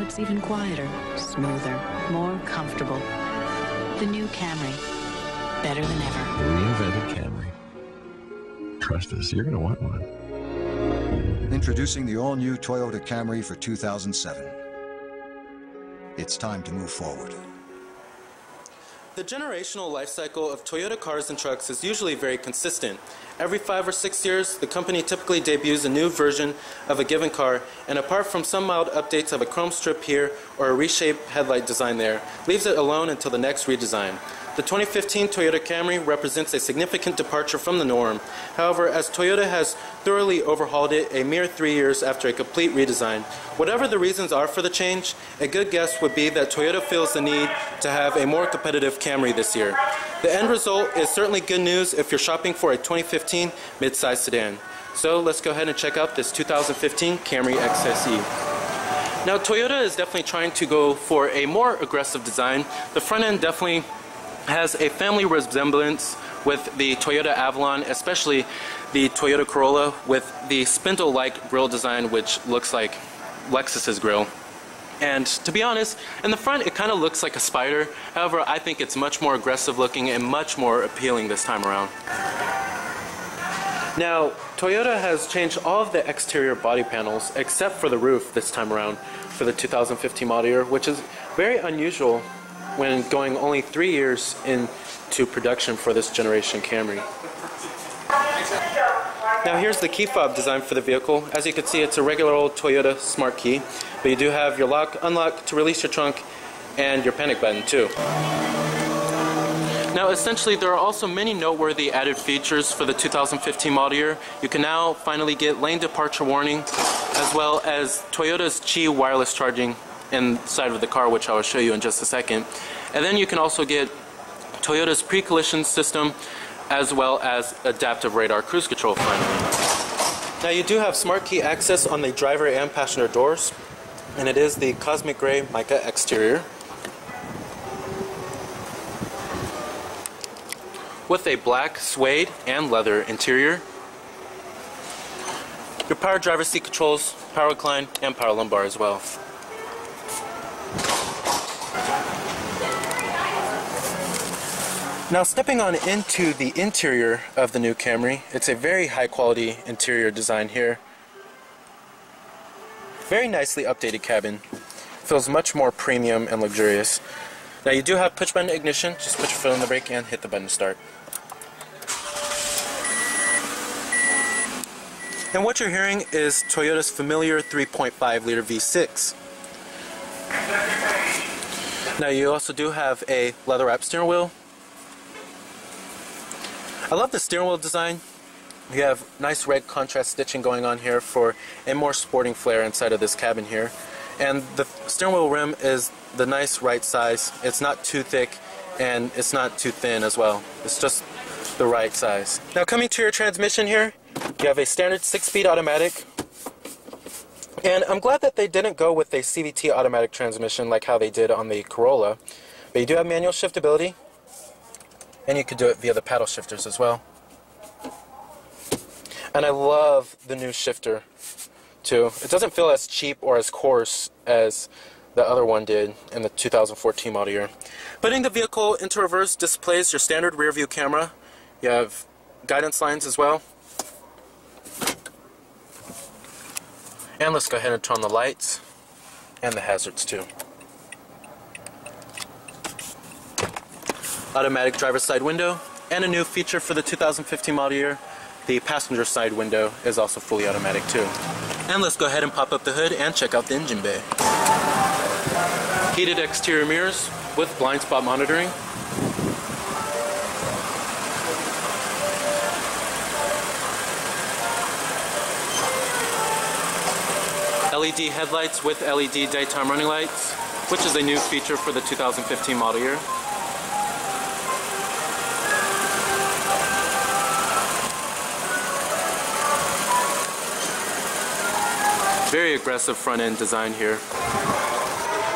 it's even quieter, smoother, more comfortable. The new Camry. Better than ever. Reinvented Camry. Trust us, you're going to want one. Introducing the all-new Toyota Camry for 2007. It's time to move forward. The generational life cycle of Toyota cars and trucks is usually very consistent. Every 5 or 6 years, the company typically debuts a new version of a given car, and apart from some mild updates of a chrome strip here or a reshaped headlight design there, leaves it alone until the next redesign. The 2015 Toyota Camry represents a significant departure from the norm. However, as Toyota has thoroughly overhauled it a mere 3 years after a complete redesign, whatever the reasons are for the change, a good guess would be that Toyota feels the need to have a more competitive Camry this year. The end result is certainly good news if you're shopping for a 2015 midsize sedan. So let's go ahead and check out this 2015 Camry XSE. Now Toyota is definitely trying to go for a more aggressive design. The front end definitely has a family resemblance with the Toyota Avalon, especially the Toyota Corolla with the spindle-like grille design which looks like Lexus's grille. And to be honest, in the front it kind of looks like a spider. However, I think it's much more aggressive looking and much more appealing this time around. Now, Toyota has changed all of the exterior body panels except for the roof this time around for the 2015 model year, which is very unusual when going only 3 years into production for this generation Camry. Now here's the key fob design for the vehicle. As you can see, it's a regular old Toyota smart key, but you do have your lock, unlock to release your trunk, and your panic button too. Now essentially there are also many noteworthy added features for the 2015 model year. You can now finally get lane departure warning, as well as Toyota's Qi wireless charging inside of the car, which I will show you in just a second. And then you can also get Toyota's pre-collision system as well as adaptive radar cruise control finally. Now you do have smart key access on the driver and passenger doors, and it is the cosmic gray mica exterior with a black suede and leather interior. Your power driver seat controls, power recline, and power lumbar as well. Now stepping on into the interior of the new Camry, it's a very high quality interior design here. Very nicely updated cabin. Feels much more premium and luxurious. Now you do have push button ignition, just put your foot on the brake and hit the button to start. And what you're hearing is Toyota's familiar 3.5 liter V6. Now you also do have a leather wrapped steering wheel. I love the steering wheel design. You have nice red contrast stitching going on here for a more sporting flair inside of this cabin here. And the steering wheel rim is the nice right size. It's not too thick and it's not too thin as well. It's just the right size. Now coming to your transmission here, you have a standard 6-speed automatic. And I'm glad that they didn't go with a CVT automatic transmission like how they did on the Corolla. But you do have manual shiftability. And you could do it via the paddle shifters as well. And I love the new shifter too. It doesn't feel as cheap or as coarse as the other one did in the 2014 model year. Putting the vehicle into reverse displays your standard rear view camera. You have guidance lines as well. And let's go ahead and turn on the lights and the hazards too. Automatic driver's side window, and a new feature for the 2015 model year, the passenger side window is also fully automatic too. And let's go ahead and pop up the hood and check out the engine bay. Heated exterior mirrors with blind spot monitoring. LED headlights with LED daytime running lights, which is a new feature for the 2015 model year. Very aggressive front end design here.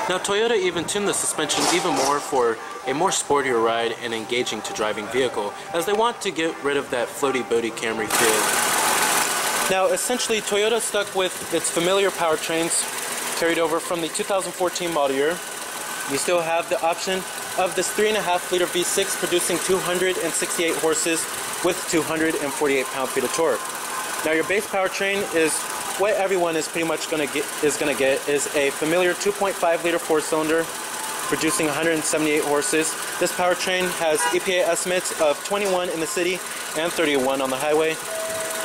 Now Toyota even tuned the suspension even more for a more sportier ride and engaging to driving vehicle, as they want to get rid of that floaty boaty Camry feel. Now essentially Toyota stuck with its familiar powertrains carried over from the 2014 model year. You still have the option of this 3.5 liter V6 producing 268 horses with 248 pound-feet of torque. Now your base powertrain is what everyone is pretty much going to get is a familiar 2.5 liter four-cylinder producing 178 horses. This powertrain has EPA estimates of 21 in the city and 31 on the highway.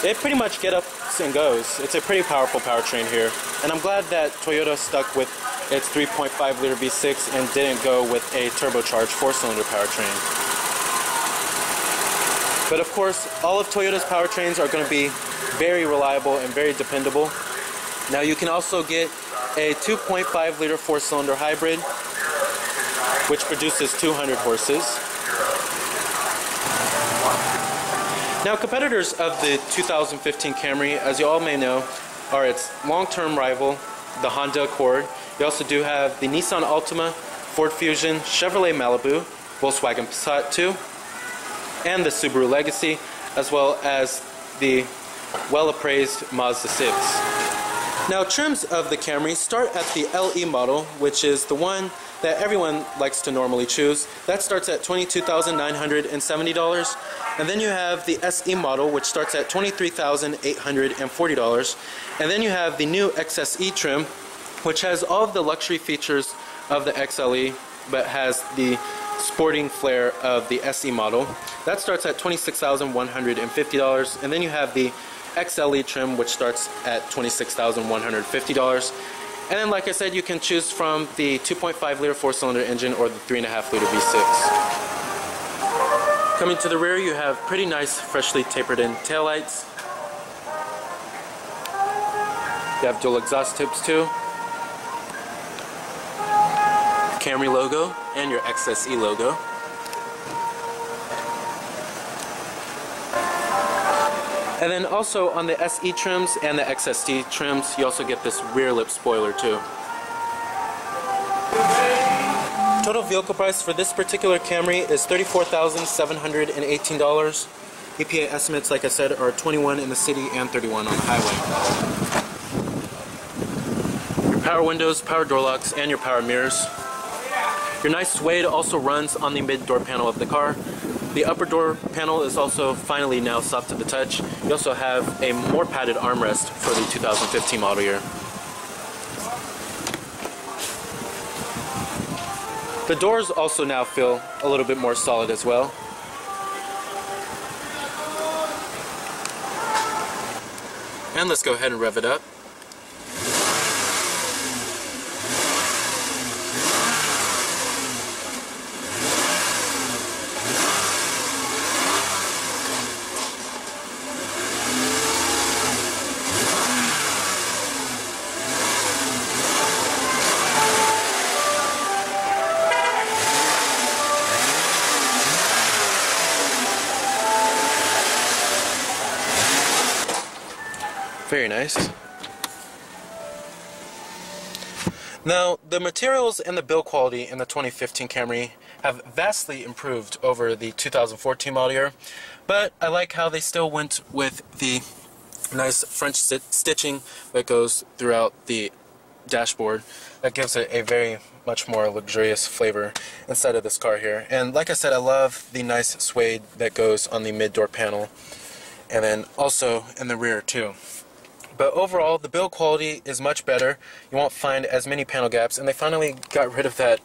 It pretty much get up and goes. It's a pretty powerful powertrain here, and I'm glad that Toyota stuck with its 3.5 liter V6 and didn't go with a turbocharged four-cylinder powertrain. But of course, all of Toyota's powertrains are going to be very reliable and very dependable. Now you can also get a 2.5 liter four-cylinder hybrid, which produces 200 horses. Now competitors of the 2015 Camry, as you all may know, are its long-term rival, the Honda Accord. You also do have the Nissan Altima, Ford Fusion, Chevrolet Malibu, Volkswagen Passat 2, and the Subaru Legacy, as well as the well-appraised Mazda 6. Now trims of the Camry start at the LE model, which is the one that everyone likes to normally choose. That starts at $22,970. And then you have the SE model, which starts at $23,840. And then you have the new XSE trim, which has all of the luxury features of the XLE, but has the sporting flair of the SE model. That starts at $26,150. And then you have the XLE trim, which starts at $26,150. And then, like I said, you can choose from the 2.5 liter four-cylinder engine or the 3.5 liter V6. Coming to the rear, you have pretty nice, freshly tapered in taillights. You have dual exhaust tubes too. Camry logo and your XSE logo. And then also on the SE trims and the XSE trims, you also get this rear lip spoiler too. Total vehicle price for this particular Camry is $34,718. EPA estimates, like I said, are 21 in the city and 31 on the highway. Your power windows, power door locks, and your power mirrors. Your nice suede also runs on the mid door panel of the car. The upper door panel is also finally now soft to the touch. You also have a more padded armrest for the 2015 model year. The doors also now feel a little bit more solid as well. And let's go ahead and rev it up. Very nice. Now, the materials and the build quality in the 2015 Camry have vastly improved over the 2014 model year, but I like how they still went with the nice French stitching that goes throughout the dashboard. That gives it a very much more luxurious flavor inside of this car here. And like I said, I love the nice suede that goes on the mid-door panel, and then also in the rear too. But overall, the build quality is much better. You won't find as many panel gaps, and they finally got rid of that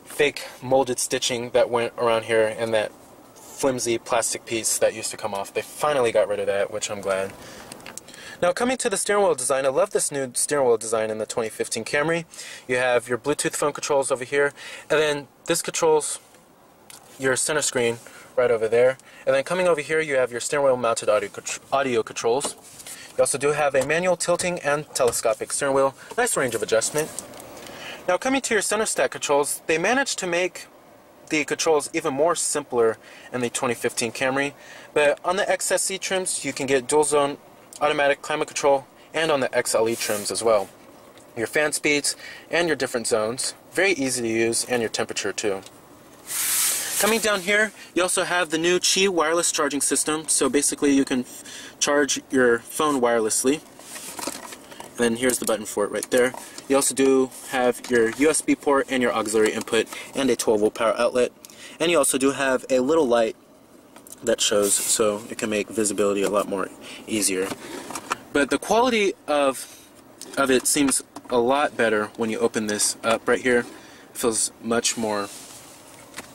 fake molded stitching that went around here and that flimsy plastic piece that used to come off. They finally got rid of that, which I'm glad. Now, coming to the steering wheel design, I love this new steering wheel design in the 2015 Camry. You have your Bluetooth phone controls over here, and then this controls your center screen right over there. And then coming over here, you have your steering wheel mounted audio controls. You also do have a manual tilting and telescopic steering wheel. Nice range of adjustment. Now coming to your center stack controls, they managed to make the controls even more simpler in the 2015 Camry. But on the XSE trims, you can get dual zone automatic climate control, and on the XLE trims as well. Your fan speeds and your different zones. Very easy to use, and your temperature too. Coming down here, you also have the new Qi wireless charging system. So basically you can charge your phone wirelessly. And then here's the button for it right there. You also do have your USB port and your auxiliary input and a 12-volt power outlet. And you also do have a little light that shows, so it can make visibility a lot more easier. But the quality of it seems a lot better when you open this up right here. It feels much more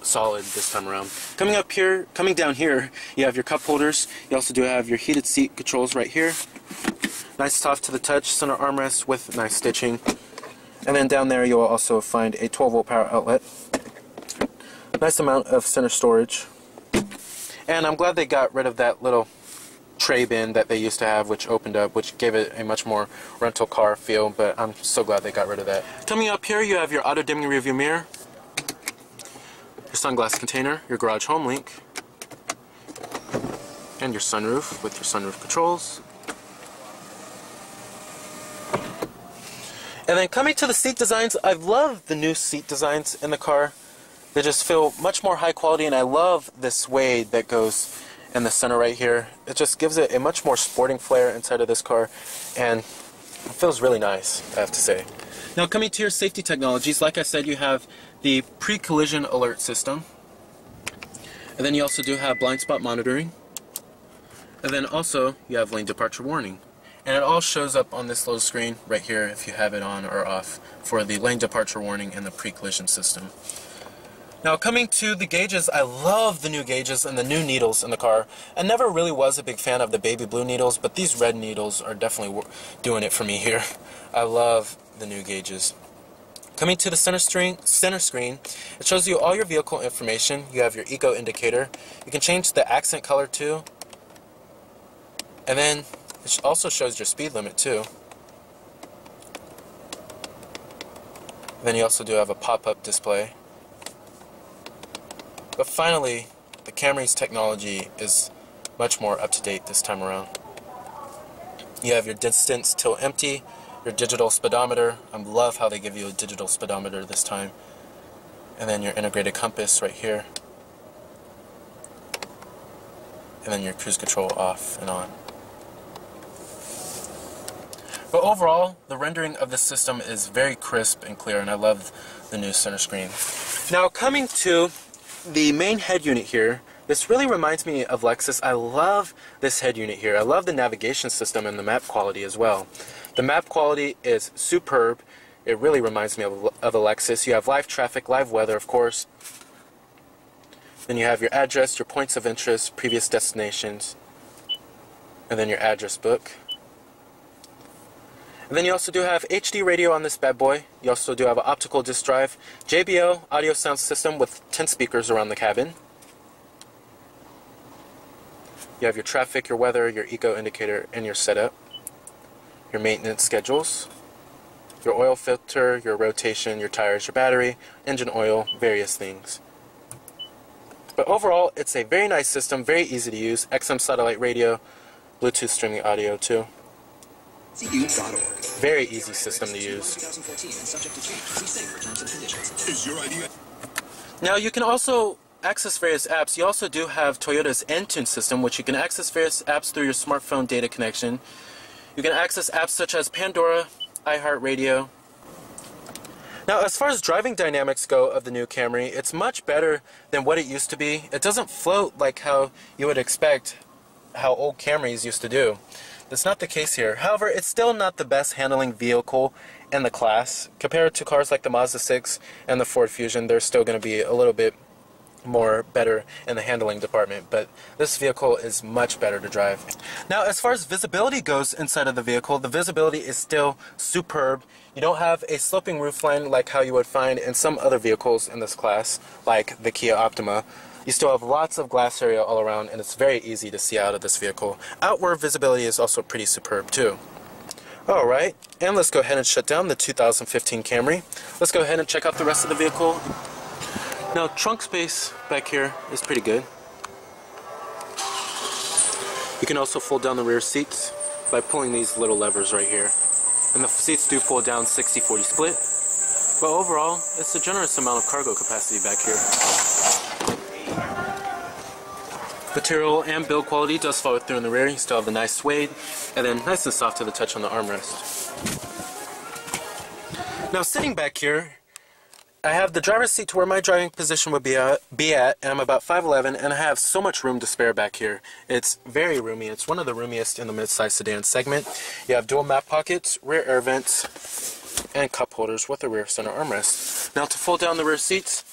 solid this time around. Coming down here, you have your cup holders. You also do have your heated seat controls right here. Nice soft to the touch center armrest with nice stitching. And then down there you will also find a 12-volt power outlet. Nice amount of center storage. And I'm glad they got rid of that little tray bin that they used to have, which opened up, which gave it a much more rental car feel, but I'm so glad they got rid of that. Coming up here, you have your auto-dimming rearview mirror, your sunglass container, your garage home link, and your sunroof with your sunroof controls. And then coming to the seat designs, I love the new seat designs in the car. They just feel much more high quality, and I love this suede that goes in the center right here. It just gives it a much more sporting flair inside of this car, and it feels really nice, I have to say. Now coming to your safety technologies, like I said, you have the pre-collision alert system, and then you also do have blind spot monitoring, and then also you have lane departure warning. And it all shows up on this little screen right here if you have it on or off for the lane departure warning and the pre-collision system. Now coming to the gauges, I love the new gauges and the new needles in the car. I never really was a big fan of the baby blue needles, but these red needles are definitely doing it for me here. I love the new gauges. Coming to the center screen, it shows you all your vehicle information. You have your eco indicator. You can change the accent color too. And then it also shows your speed limit too. Then you also do have a pop-up display. But finally, the Camry's technology is much more up-to-date this time around. You have your distance till empty, your digital speedometer. I love how they give you a digital speedometer this time. And then your integrated compass right here. And then your cruise control off and on. But overall, the rendering of this system is very crisp and clear, and I love the new center screen. Now coming to the main head unit here, this really reminds me of Lexus. I love this head unit here. I love the navigation system and the map quality as well. The map quality is superb. It really reminds me of a Lexus. You have live traffic, live weather, of course. Then you have your address, your points of interest, previous destinations, and then your address book. And then you also do have HD radio on this bad boy. You also do have an optical disc drive, JBL audio sound system with 10 speakers around the cabin. You have your traffic, your weather, your eco indicator, and your setup. Your maintenance schedules, your oil filter, your rotation, your tires, your battery, engine oil, various things. But overall, it's a very nice system, very easy to use. XM satellite radio, Bluetooth streaming audio too. Very easy system to use. Now you can also access various apps. You also do have Toyota's N-Tune system, which you can access various apps through your smartphone data connection. You can access apps such as Pandora, iHeartRadio. Now as far as driving dynamics go of the new Camry, it's much better than what it used to be. It doesn't float like how you would expect how old Camrys used to do. That's not the case here. However, it's still not the best handling vehicle in the class. Compared to cars like the Mazda 6 and the Ford Fusion, they're still going to be a little bit more better in the handling department, but this vehicle is much better to drive. Now as far as visibility goes inside of the vehicle, the visibility is still superb. You don't have a sloping roofline like how you would find in some other vehicles in this class, like the Kia Optima. You still have lots of glass area all around, and it's very easy to see out of this vehicle. Outward visibility is also pretty superb too. Alright, and let's go ahead and shut down the 2015 Camry. Let's go ahead and check out the rest of the vehicle. Now trunk space back here is pretty good. You can also fold down the rear seats by pulling these little levers right here. And the seats do pull down 60-40 split. But overall, it's a generous amount of cargo capacity back here. Material and build quality does follow through in the rear. You still have the nice suede, and then nice and soft to the touch on the armrest. Now sitting back here, I have the driver's seat to where my driving position would be at, and I'm about 5'11", and I have so much room to spare back here. It's very roomy. It's one of the roomiest in the mid-size sedan segment. You have dual map pockets, rear air vents, and cup holders with a rear center armrest. Now to fold down the rear seats,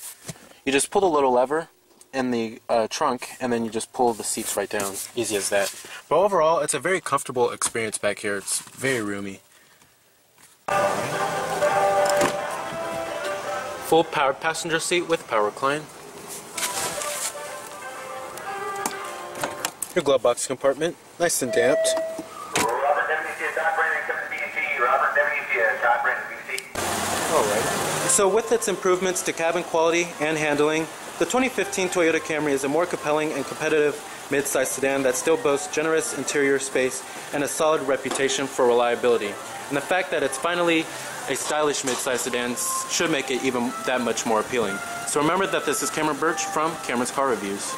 you just pull the little lever in the trunk, and then you just pull the seats right down. Easy as that. But overall, it's a very comfortable experience back here. It's very roomy. Full powered passenger seat with power recline. Your glove box compartment, nice and damped. Alright, so with its improvements to cabin quality and handling, the 2015 Toyota Camry is a more compelling and competitive mid-size sedan that still boasts generous interior space and a solid reputation for reliability. And the fact that it's finally a stylish mid-size sedan should make it even that much more appealing. So remember that this is Cameron Birch from Cameron's Car Reviews.